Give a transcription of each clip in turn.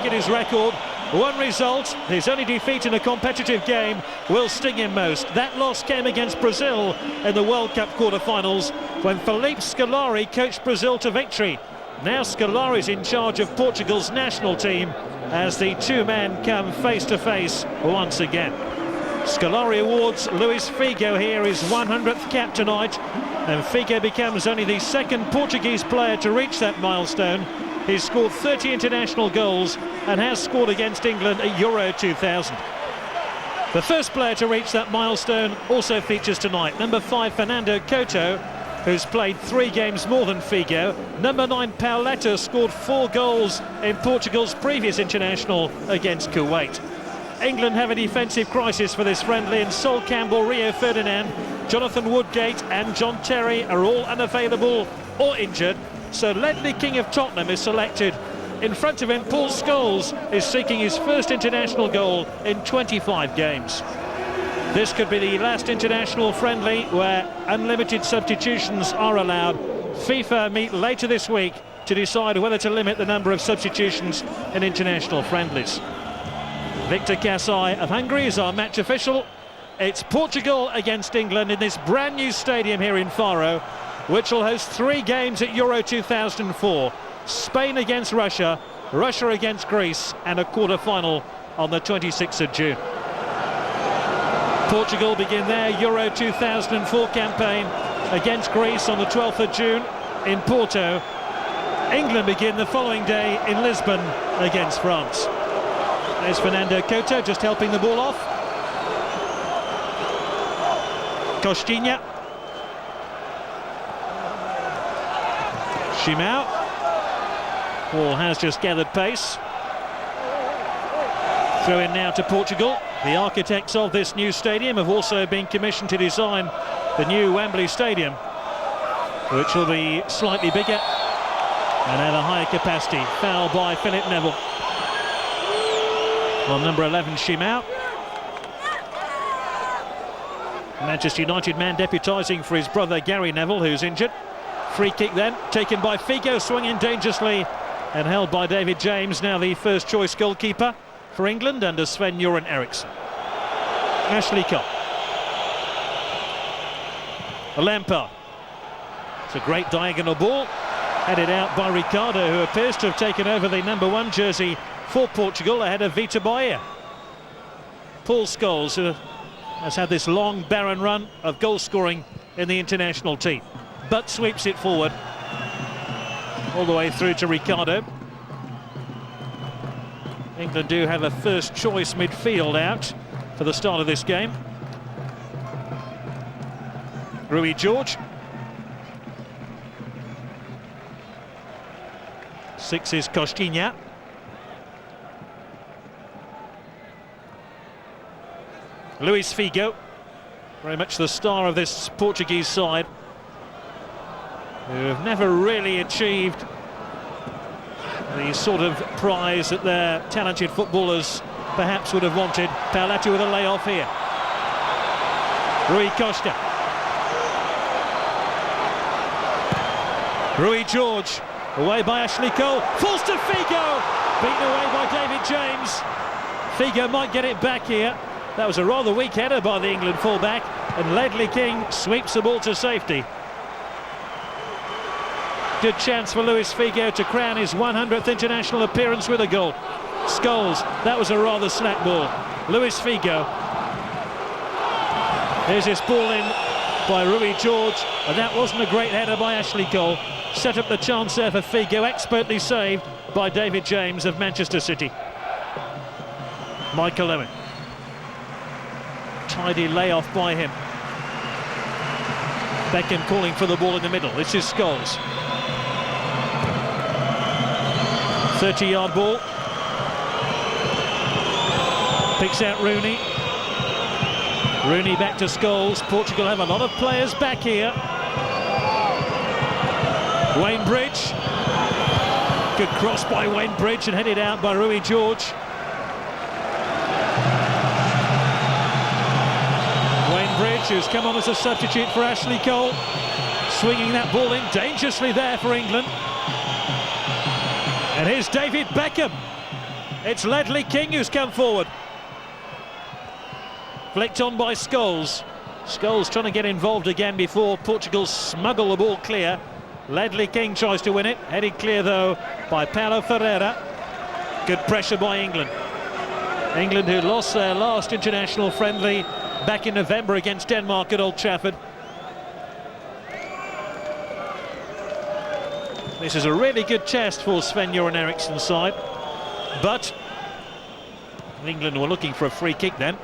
at his record. One result, his only defeat in a competitive game, will sting him most. That loss came against Brazil in the World Cup quarter-finals when Felipe Scolari coached Brazil to victory. Now Scolari's in charge of Portugal's national team as the two men come face-to-face once again. Scolari awards Luis Figo here his 100th cap tonight, and Figo becomes only the second Portuguese player to reach that milestone. He's scored 30 international goals and has scored against England at Euro 2000. The first player to reach that milestone also features tonight. Number 5, Fernando Couto, who's played 3 games more than Figo. Number 9, Pauleta, scored 4 goals in Portugal's previous international against Kuwait. England have a defensive crisis for this friendly, and Sol Campbell, Rio Ferdinand, Jonathan Woodgate and John Terry are all unavailable or injured. So Ledley King of Tottenham is selected. In front of him, Paul Scholes is seeking his first international goal in 25 games. This could be the last international friendly where unlimited substitutions are allowed. FIFA meet later this week to decide whether to limit the number of substitutions in international friendlies. Victor Kasai of Hungary is our match official. It's Portugal against England in this brand new stadium here in Faro, which will host 3 games at Euro 2004. Spain against Russia, Russia against Greece, and a quarter-final on the 26th of June. Portugal begin their Euro 2004 campaign against Greece on the 12th of June in Porto. England begin the following day in Lisbon against France. There's Fernando Couto just helping the ball off. Costinha. Shimao. Ball has just gathered pace. Throw in now to Portugal. The architects of this new stadium have also been commissioned to design the new Wembley Stadium, which will be slightly bigger and at a higher capacity. Foul by Philip Neville on number 11, Shimao. Manchester United man deputising for his brother Gary Neville, who's injured. Free kick then, taken by Figo, swinging dangerously and held by David James, now the first choice goalkeeper for England under Sven-Göran Eriksson. Ashley Cole. Lampard. It's a great diagonal ball, headed out by Ricardo, who appears to have taken over the number 1 jersey for Portugal ahead of Vita Baía. Paul Scholes, who has had this long barren run of goal scoring in the international team, but sweeps it forward all the way through to Ricardo. England do have a first choice midfield out for the start of this game. Rui George. 6 is Costinha. Luis Figo, very much the star of this Portuguese side, who have never really achieved the sort of prize that their talented footballers perhaps would have wanted. Pauleta with a layoff here. Rui Costa. Rui George, away by Ashley Cole, falls to Figo, beaten away by David James. Figo might get it back here. That was a rather weak header by the England fullback, and Ledley King sweeps the ball to safety. Good chance for Luis Figo to crown his 100th international appearance with a goal. Scholes, that was a rather slack ball. Luis Figo. Here's his ball in by Rui George, and that wasn't a great header by Ashley Cole. Set up the chance there for Figo, expertly saved by David James of Manchester City. Michael Owen. Tidy layoff by him. Beckham calling for the ball in the middle. This is Scholes. 30-yard ball. Picks out Rooney. Rooney back to Scholes. Portugal have a lot of players back here. Wayne Bridge. Good cross by Wayne Bridge and headed out by Rui George. Wayne Bridge, who's come on as a substitute for Ashley Cole, swinging that ball in dangerously there for England. And here's David Beckham It's Ledley King who's come forward. Flicked on by Scholes. Scholes trying to get involved again before Portugal smuggle the ball clear. Ledley King tries to win it. Headed clear though by Paulo Ferreira. Good pressure by England. England, who lost their last international friendly back in November against Denmark at Old Trafford. This is a really good test for Sven-Göran Eriksson's side, but England were looking for a free kick then.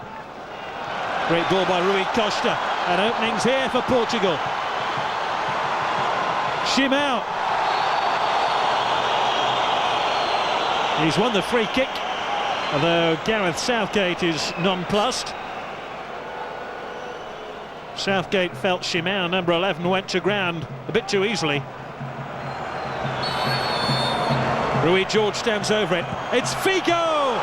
Great ball by Rui Costa, and openings here for Portugal. Shimao. He's won the free kick, although Gareth Southgate is nonplussed. Southgate felt Shimao, number 11, went to ground a bit too easily. Rui George stands over it. It's Figo!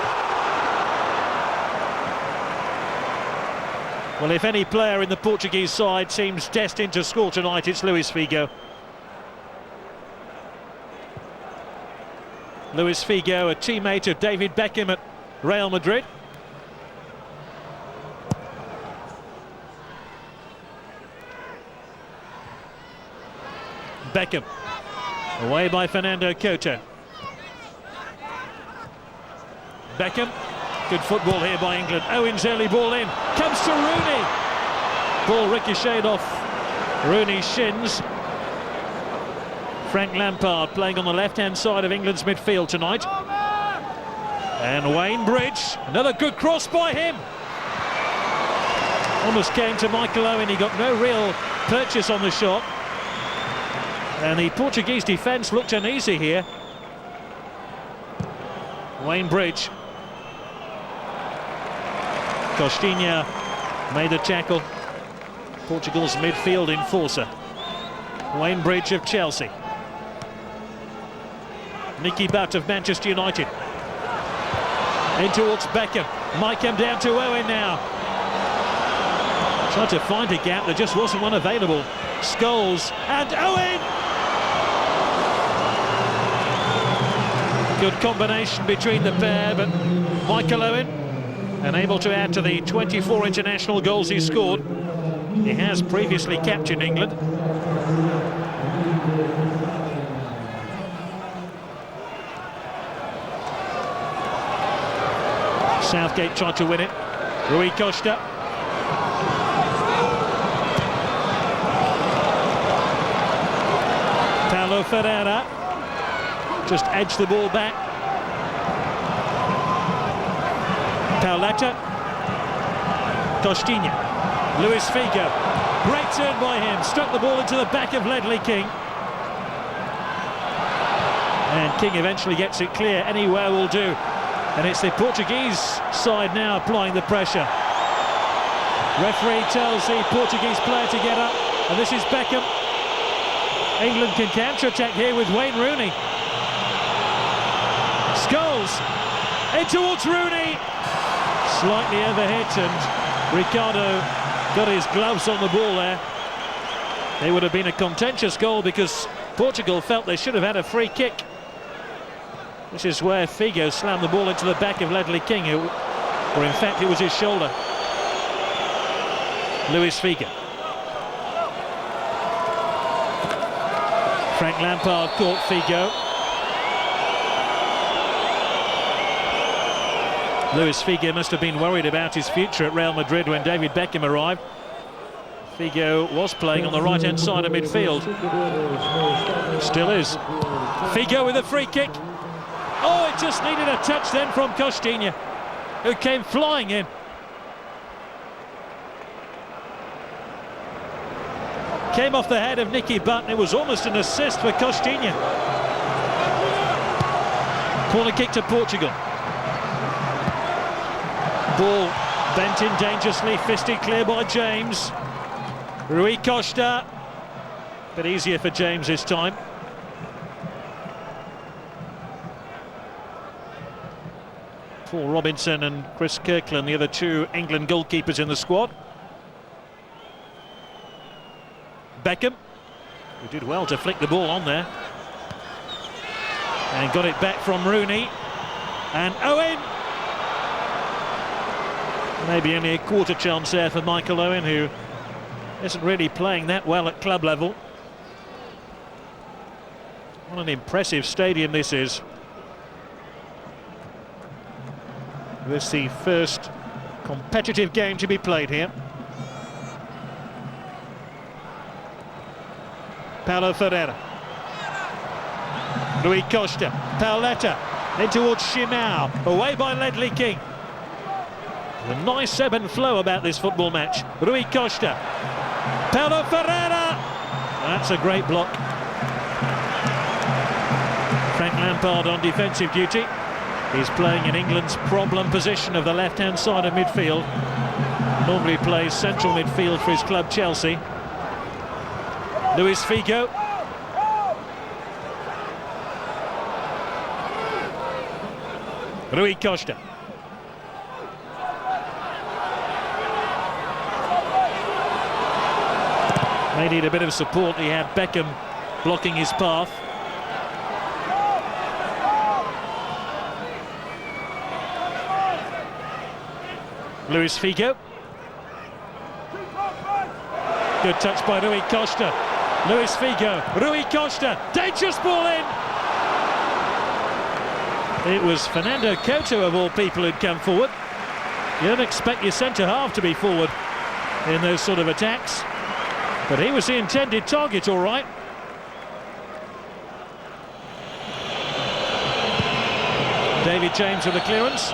Well, if any player in the Portuguese side seems destined to score tonight, it's Luis Figo. Luis Figo, a teammate of David Beckham at Real Madrid. Beckham, away by Fernando Couto. Beckham, good football here by England. Owen's early ball in, comes to Rooney. Ball ricocheted off Rooney's shins. Frank Lampard playing on the left-hand side of England's midfield tonight. And Wayne Bridge, another good cross by him. Almost came to Michael Owen, he got no real purchase on the shot. And the Portuguese defence looked uneasy here. Wayne Bridge. Costinha made the tackle. Portugal's midfield enforcer. Wayne Bridge of Chelsea. Nicky Butt of Manchester United. In towards Beckham. Might come down to Owen now. Tried to find a gap, there just wasn't one available. Scholes and Owen! Good combination between the pair, but Michael Owen, unable to add to the 24 international goals he scored. He has previously captained England. Southgate tried to win it. Rui Costa. Paulo Ferreira just edged the ball back. Pauletta. Costinha. Luis Figo. Great turn by him. Struck the ball into the back of Ledley King. And King eventually gets it clear. Anywhere will do. And it's the Portuguese side now applying the pressure. Referee tells the Portuguese player to get up. And this is Beckham. England can counter-attack here with Wayne Rooney. Scholes in towards Rooney. Slightly overhit, and Ricardo got his gloves on the ball there. It would have been a contentious goal because Portugal felt they should have had a free kick. This is where Figo slammed the ball into the back of Ledley King, or in fact it was his shoulder. Luis Figo. Frank Lampard caught Figo. Luis Figo must have been worried about his future at Real Madrid when David Beckham arrived. Figo was playing on the right-hand side of midfield. Still is. Figo with a free kick. Oh, it just needed a touch then from Costinha, who came flying in. Came off the head of Nicky Butt, and it was almost an assist for Costinha. Corner kick to Portugal. Ball bent in dangerously, fisted clear by James. Rui Costa, but easier for James this time. Paul Robinson and Chris Kirkland, the other two England goalkeepers in the squad. Beckham, who did well to flick the ball on there. And got it back from Rooney. And Owen. Maybe only a quarter chance there for Michael Owen, who isn't really playing that well at club level. What an impressive stadium this is. This is the first competitive game to be played here. Paulo Ferreira. Rui Costa. Pauletta. In towards Shimao. Away by Ledley King. A nice ebb and flow about this football match. Rui Costa. Paulo Ferreira. That's a great block. Frank Lampard on defensive duty. He's playing in England's problem position of the left-hand side of midfield. Normally plays central midfield for his club Chelsea. Luis Figo. Rui Costa. May need a bit of support. He had Beckham blocking his path. Luis Figo. Good touch by Rui Costa. Luis Figo. Rui Costa. Dangerous ball in. It was Fernando Couto, of all people, who'd come forward. You don't expect your centre-half to be forward in those sort of attacks. But he was the intended target, all right. David James with the clearance.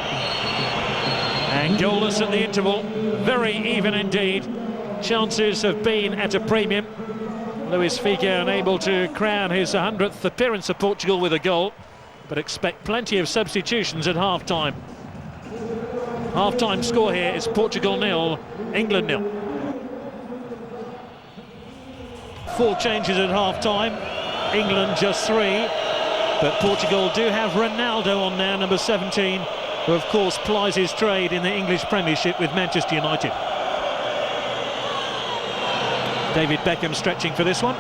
And goalless at the interval. Very even indeed. Chances have been at a premium. Luis Figo unable to crown his 100th appearance of Portugal with a goal, but expect plenty of substitutions at half-time. Half-time score here is Portugal 0, England 0. 4 changes at half-time, England just 3, but Portugal do have Ronaldo on now, number 17, who of course plies his trade in the English Premiership with Manchester United. David Beckham stretching for this one.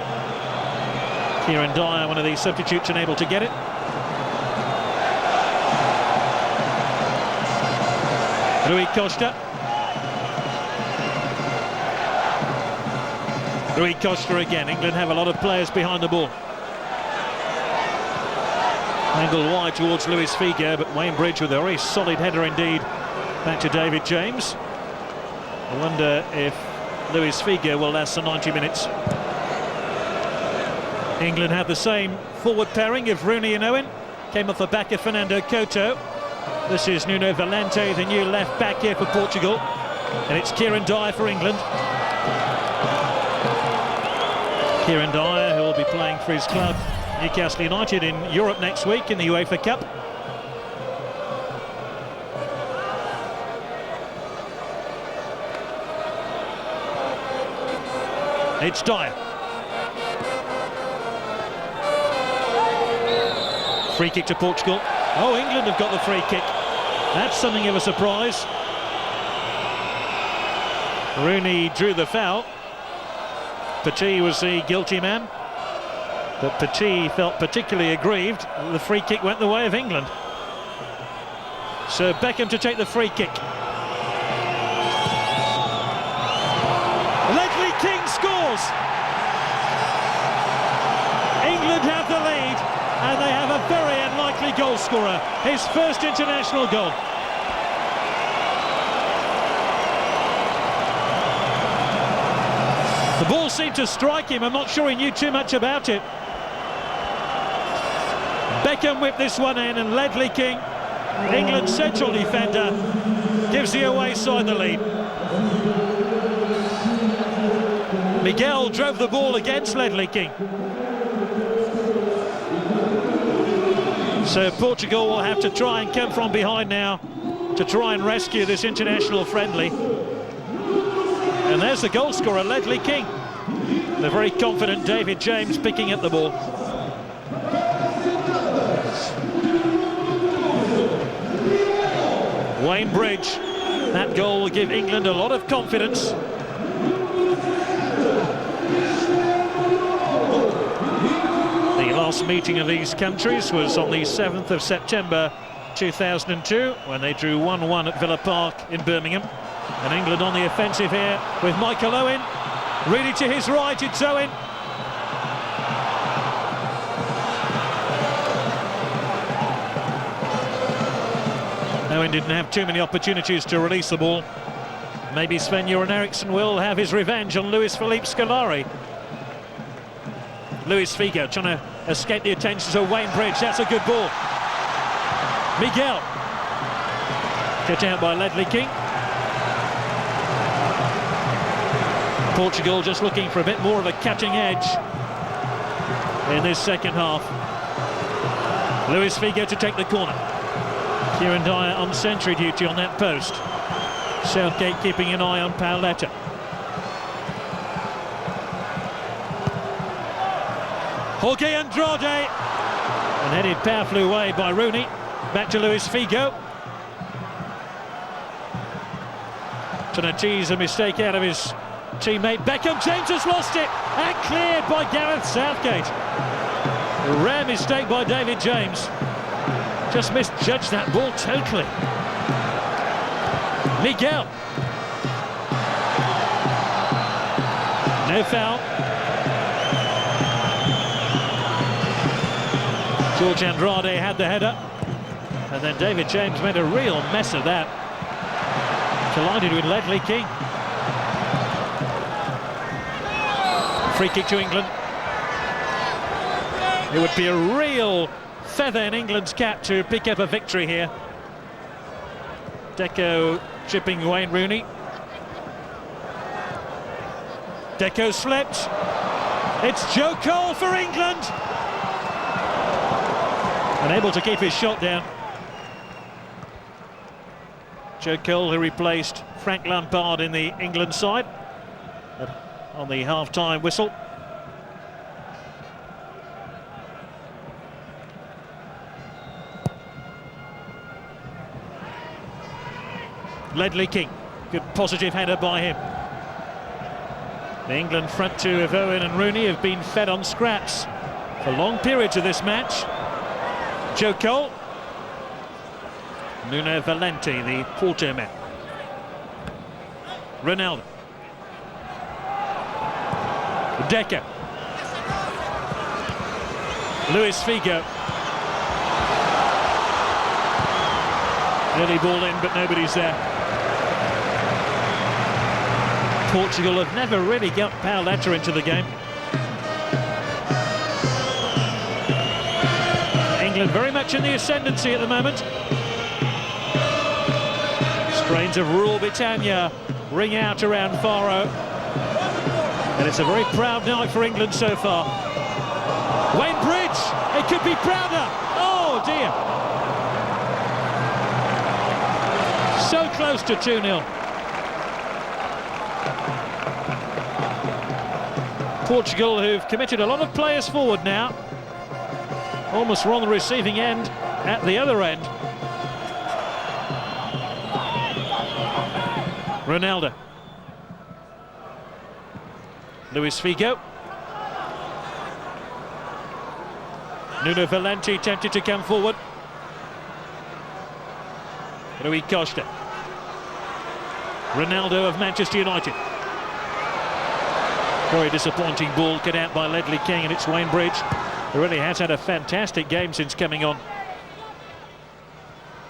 Kieran Dyer, one of these substitutes, unable to get it. Rui Costa. Rui Costa again. England have a lot of players behind the ball. Angle wide towards Luis Figo, but Wayne Bridge with a very solid header indeed. Back to David James. I wonder if Luis Figo will last the 90 minutes. England have the same forward pairing of Rooney and Owen. Came off the back of Fernando Couto. This is Nuno Valente, the new left back here for Portugal. And it's Kieran Dyer for England. Kieran Dyer, who will be playing for his club Newcastle United in Europe next week in the UEFA Cup. It's Dyer. Free kick to Portugal. Oh, England have got the free kick. That's something of a surprise. Rooney drew the foul. Petit was the guilty man. But Petit felt particularly aggrieved. The free kick went the way of England. So Beckham to take the free kick. Ledley King scores! England have the lead, and they have a very unlikely goal scorer. His first international goal. The ball seemed to strike him. I'm not sure he knew too much about it. Beckham whipped this one in, and Ledley King, England's central defender, gives the away side the lead. Miguel drove the ball against Ledley King. So Portugal will have to try and come from behind now to try and rescue this international friendly. And there's the goal scorer, Ledley King. The very confident David James picking up the ball. Wayne Bridge. That goal will give England a lot of confidence. The last meeting of these countries was on the 7th of September 2002 when they drew 1-1 at Villa Park in Birmingham. And England on the offensive here with Michael Owen. Really to his right, it's Owen. Owen didn't have too many opportunities to release the ball. Maybe Sven-Göran Eriksson will have his revenge on Luis Felipe Scolari. Luis Figo trying to escape the attentions of Wayne Bridge. That's a good ball. Miguel. Cut out by Ledley King. Portugal just looking for a bit more of a cutting edge in this second half. Luis Figo to take the corner. Kieran Dyer on sentry duty on that post. Southgate keeping an eye on Paoletta. Jorge Andrade. And headed powerfully away by Rooney. Back to Luis Figo. Trying to tease a mistake out of his teammate Beckham. James has lost it and cleared by Gareth Southgate. A rare mistake by David James. Just misjudged that ball totally. Miguel. No foul. George Andrade had the header. And then David James made a real mess of that. Collided with Ledley King. Free kick to England. It would be a real feather in England's cap to pick up a victory here. Deco chipping Wayne Rooney. Deco slipped. It's Joe Cole for England. Unable to keep his shot down. Joe Cole, who replaced Frank Lampard in the England side on the half-time whistle. Ledley King, good positive header by him. The England front two of Owen and Rooney have been fed on scraps for long periods of this match. Joe Cole. Nuno Valente, the Porto man. Ronaldo. Deco. Luis Figo. Nearly ball in, but nobody's there. Portugal have never really got Paoletta into the game. England very much in the ascendancy at the moment. Strains of Rule Britannia ring out around Faro. And it's a very proud night for England so far. Wayne Bridge, it could be prouder. Oh dear. So close to 2-0. Portugal, who've committed a lot of players forward now. Almost were on the receiving end at the other end. Ronaldo. Luis Figo. Nuno Valente tempted to come forward. Rui Costa. Ronaldo of Manchester United. Very disappointing ball cut out by Ledley King, and it's Wayne Bridge, who really has had a fantastic game since coming on.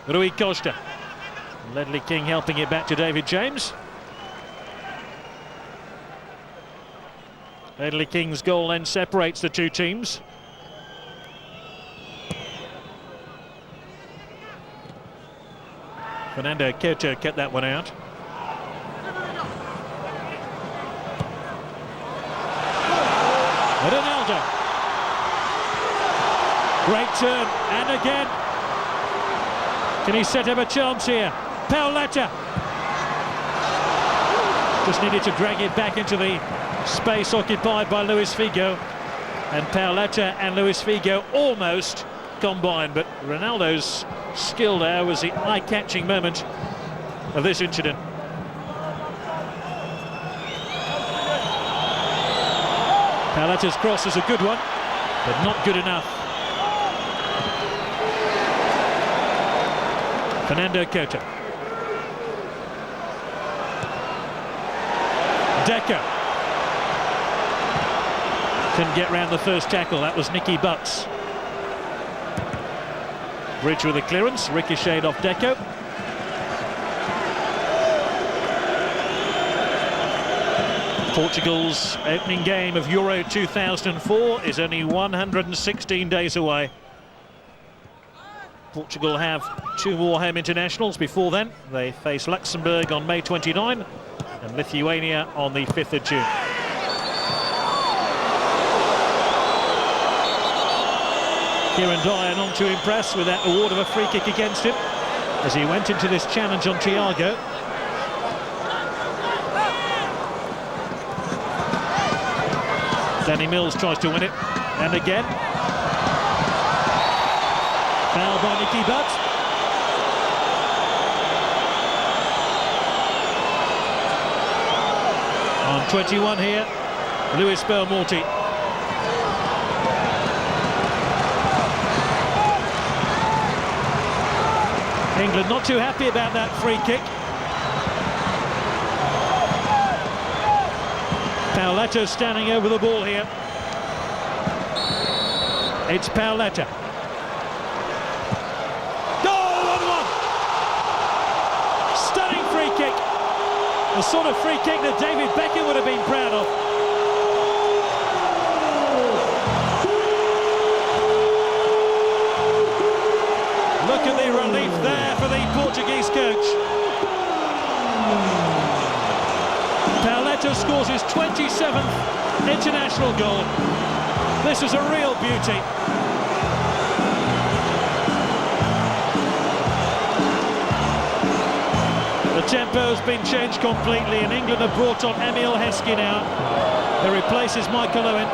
Rui Costa. Ledley King helping it back to David James. Ledley King's goal then separates the two teams. Fernando Couto cut that one out. Ronaldo. Great turn, and again. Can he set up a chance here? Paoletta. Just needed to drag it back into the space occupied by Luis Figo. And Paoletta and Luis Figo almost combined, but Ronaldo's skill there was the eye-catching moment of this incident. Paoletta's cross is a good one, but not good enough. Fernando Couto. Deco. Couldn't get round the first tackle. That was Nicky Butt. Bridge with a clearance, ricocheted off Deco. Portugal's opening game of Euro 2004 is only 116 days away. Portugal have 2 more home internationals before then. They face Luxembourg on May 29 and Lithuania on the 5th of June. Kieran Dyer not to impress with that award of a free kick against him as he went into this challenge on Thiago. Danny Mills tries to win it, and again. Foul by Nicky Butt. On 21 here, Luis Belmonte. England not too happy about that free kick. Paoletta standing over the ball here. It's Paoletta. Goal, 1-1. Stunning free kick. The sort of free kick that David Beckham would have been proud of. Look at the relief there for the Portuguese coach. Paoletta scores his 27th international goal. This is a real beauty. The tempo's been changed completely, and England have brought on Emile Heskey now, who replaces Michael Owen.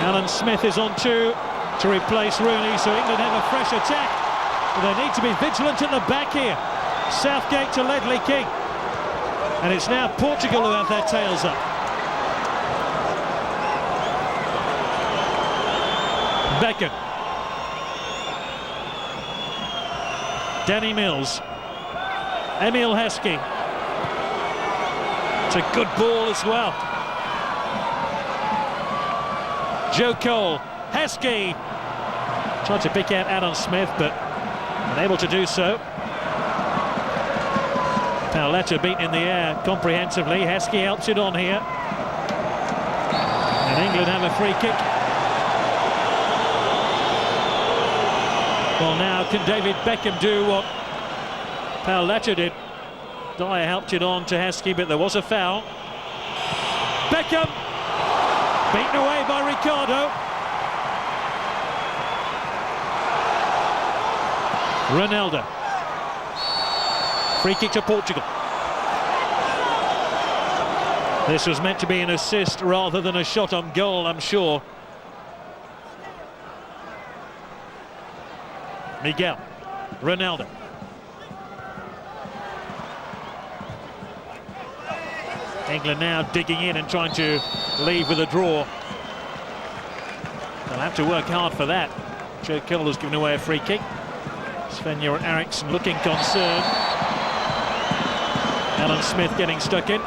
Alan Smith is on 2 to replace Rooney, so England have a fresh attack. But they need to be vigilant at the back here. Southgate to Ledley King. And it's now Portugal who have their tails up. Beckham. Danny Mills. Emile Heskey. It's a good ball as well. Joe Cole. Heskey. Tried to pick out Alan Smith, but unable to do so. Paoletta beaten in the air comprehensively. Heskey helps it on here. And England have a free kick. Well, now can David Beckham do what Paoletta did? Dyer helped it on to Heskey, but there was a foul. Beckham beaten away by Ricardo. Ronaldo. Free kick to Portugal. This was meant to be an assist rather than a shot on goal, I'm sure. Miguel. Ronaldo. England now digging in and trying to leave with a draw. They'll have to work hard for that. Joe Cole has given away a free kick. Sven-Göran Eriksson looking concerned. Alan Smith getting stuck in.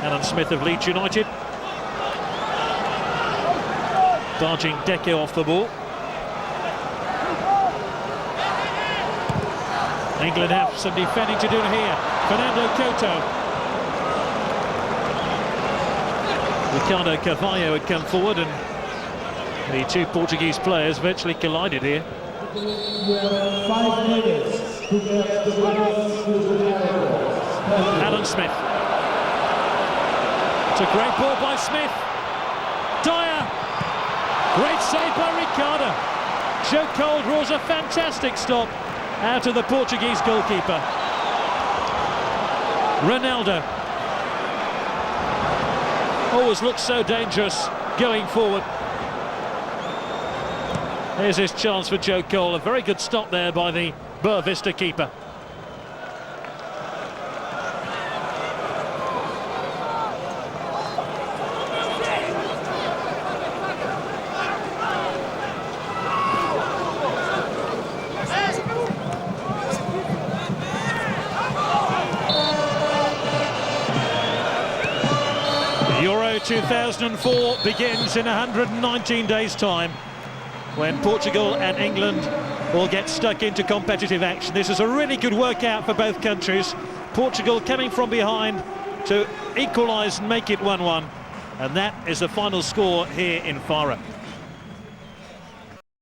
Alan Smith of Leeds United. Barging Deco off the ball. England have some defending to do here. Fernando Couto. Ricardo Carvalho had come forward, and the 2 Portuguese players virtually collided here. 5 minutes. Alan Smith. It's a great ball by Smith. Dyer. Great save by Ricardo. Joe Cole draws a fantastic stop out of the Portuguese goalkeeper. Ronaldo. Always looks so dangerous going forward. Here's his chance for Joe Cole. A very good stop there by the Boa Vista keeper. 2004 begins in 119 days' time, when Portugal and England will get stuck into competitive action. This is a really good workout for both countries. Portugal coming from behind to equalise and make it 1-1. And that is the final score here in Faro.